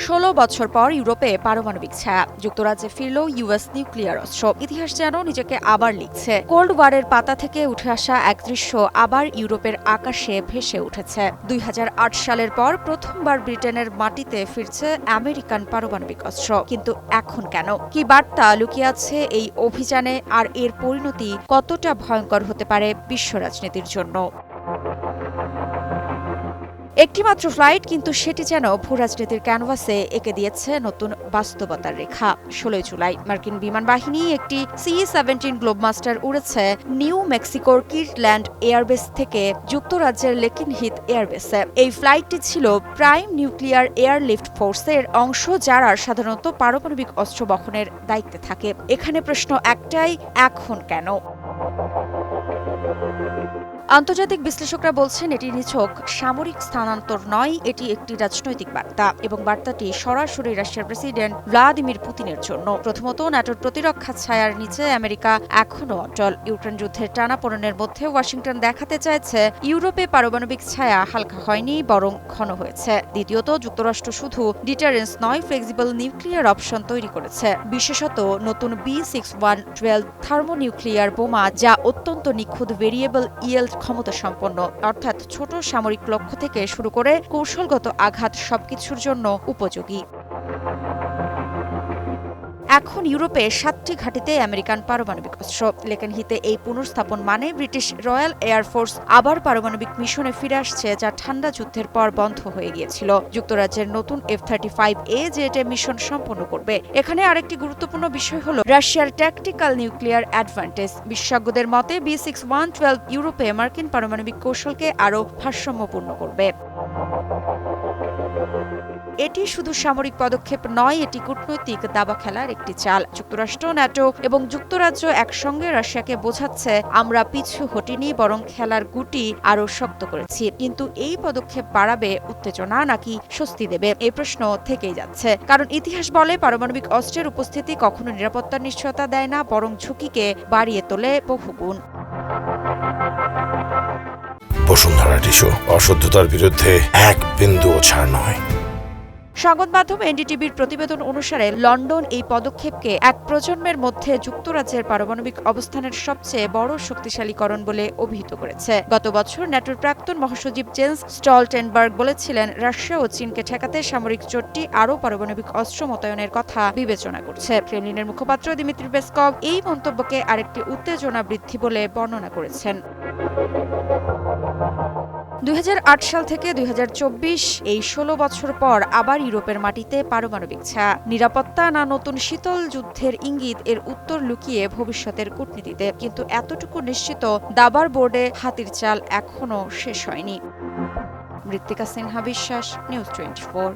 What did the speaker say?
16 বছর পর ইউরোপে পারমাণবিক ছায়া, যুক্তরাজ্যে ফিরল ইউএস নিউক্লিয়ার অস্ত্র। ইতিহাস যেন নিজেকে আবার লিখছে। কোল্ড ওয়ারের পাতা থেকে উঠে আসা এক দৃশ্য আবার ইউরোপের আকাশে ভেসে উঠেছে। 2008 সালের পর প্রথমবার ব্রিটেনের মাটিতে ফিরছে আমেরিকান পারমাণবিক অস্ত্র। কিন্তু এখন কেন? কি বার্তা লুকিয়ে আছে এই অভিযানে, আর এর পরিণতি কতটা ভয়ঙ্কর হতে পারে বিশ্ব রাজনীতির জন্য? একটিমাত্র ফ্লাইট, কিন্তু সেটি যেন ভূরাজনীতির ক্যানভাসে এঁকে দিয়েছে নতুন বাস্তবতার রেখা। 16 জুলাই মার্কিন বিমান বাহিনী একটি C-17 গ্লোবমাস্টার উড়েছে নিউ মেক্সিকোর কির্টল্যান্ড এয়ারবেস থেকে যুক্তরাজ্যের লেকিনহিথ এয়ারবেসে। এই ফ্লাইটটি ছিল প্রাইম নিউক্লিয়ার এয়ারলিফট ফোর্সের অংশ, যারা সাধারণত পারমাণবিক অস্ত্র বহনের দায়িত্বে থাকে। এখানে প্রশ্ন একটাই, এখন কেন? আন্তর্জাতিক বিশ্লেষকরা বলছেন এটি নিছক সামরিক স্থানান্তর নয়, এটি একটি রাজনৈতিক বার্তা, এবং বার্তাটি সরাসরি রাশিয়ার প্রেসিডেন্ট ভ্লাদিমির পুতিনের জন্য। প্রথমত, ন্যাটোর প্রতিরক্ষা ছায়ার নিচে আমেরিকা এখনও অটল। ইউক্রেন যুদ্ধের টানাপোড়েনের মধ্যে ওয়াশিংটন দেখাতে চাইছে ইউরোপে পারমাণবিক ছায়া হালকা হয়নি, বরং ঘন হয়েছে। দ্বিতীয়ত, যুক্তরাষ্ট্র শুধু ডিটারেন্স নয়, ফ্লেক্সিবল নিউক্লিয়ার অপশন তৈরি করেছে, বিশেষত নতুন B6112 থার্মোনিউক্লিয়ার বোমা, যা অত্যন্ত নিখুঁত ভেরিয়েবল ইয়েল্ড ক্ষমতা সম্পন্ন, অর্থাৎ ছোট সামরিক লক্ষ্য থেকে শুরু করে কৌশলগত আঘাত সবকিছুর জন্য উপযোগী। এখন ইউরোপে 7টি ঘাঁটিতে আমেরিকান পারমাণবিক অস্ত্র। লেকেনহিতে এই পুনর্স্থাপন মানে ব্রিটিশ রয়্যাল এয়ারফোর্স আবার পারমাণবিক মিশনে ফিরে আসছে, যা ঠান্ডা যুদ্ধের পর বন্ধ হয়ে গিয়েছিল। যুক্তরাজ্যের নতুন F-35A জেটে মিশন সম্পন্ন করবে। এখানে আরেকটি গুরুত্বপূর্ণ বিষয় হল রাশিয়ার ট্যাকটিক্যাল নিউক্লিয়ার অ্যাডভান্টেজ। বিশেষজ্ঞদের মতে B6112 ইউরোপে মার্কিন পারমাণবিক কৌশলকে আরও ভারসাম্যপূর্ণ করবে। এটি শুধু সামরিক পদক্ষেপ নয়, এটি কূটনৈতিক দাবা খেলার একটি চাল। যুক্তরাষ্ট্র, ন্যাটো এবং যুক্তরাজ্য একসঙ্গে রাশিয়াকে বোঝাচ্ছে, আমরা পিছু হটিনি, বরং খেলার গুটি আরও শক্ত করেছি। কিন্তু এই পদক্ষেপ বাড়াবে উত্তেজনা নাকি স্বস্তি দেবে, এই প্রশ্ন থেকেই যাচ্ছে। কারণ ইতিহাস বলে, পারমাণবিক অস্ত্রের উপস্থিতি কখনো নিরাপত্তার নিশ্চয়তা দেয় না, বরং ঝুঁকিকে বাড়িয়ে তোলে বহুগুণ। বসুন্ধরা টিস্যু, অশুদ্ধতার বিরুদ্ধে এক বিন্দুও ছাড় নয়। সংবাদ মাধ্যম এনডিটিভির প্রতিবেদন অনুসারে লন্ডন এই পদক্ষেপকে এক প্রজন্মের মধ্যে যুক্তরাজ্যের পারমাণবিক অবস্থানের সবচেয়ে বড় শক্তিশালীকরণ বলে অভিহিত করেছে। গত বছর ন্যাটোর প্রাক্তন মহাসচিব জেন্স স্টলটেনবার্গ বলেছিলেন, রাশিয়া ও চীনকে ঠেকাতে সামরিক জোটটি আরও পারমাণবিক অস্ত্র মোতায়েনের কথা বিবেচনা করছে। ক্রেমলিনের মুখপাত্র দিমিত্রি পেসকভ এই মন্তব্যকে আরেকটি উত্তেজনা বৃদ্ধি বলে বর্ণনা করেছেন। 2008 সাল থেকে 2024 এই 16 বছর পর আবার ইউরোপের মাটিতে পারমাণবিক ছায়া। নিরাপত্তা না নতুন শীতল যুদ্ধের ইঙ্গিত, এর উত্তর লুকিয়ে ভবিষ্যতের কূটনীতিতে। কিন্তু এতটুকু নিশ্চিত, দাবার বোর্ডে হাতির চাল এখনও শেষ হয়নি। মৃত্তিকা সিনহা বিশ্বাস, নিউজ 24।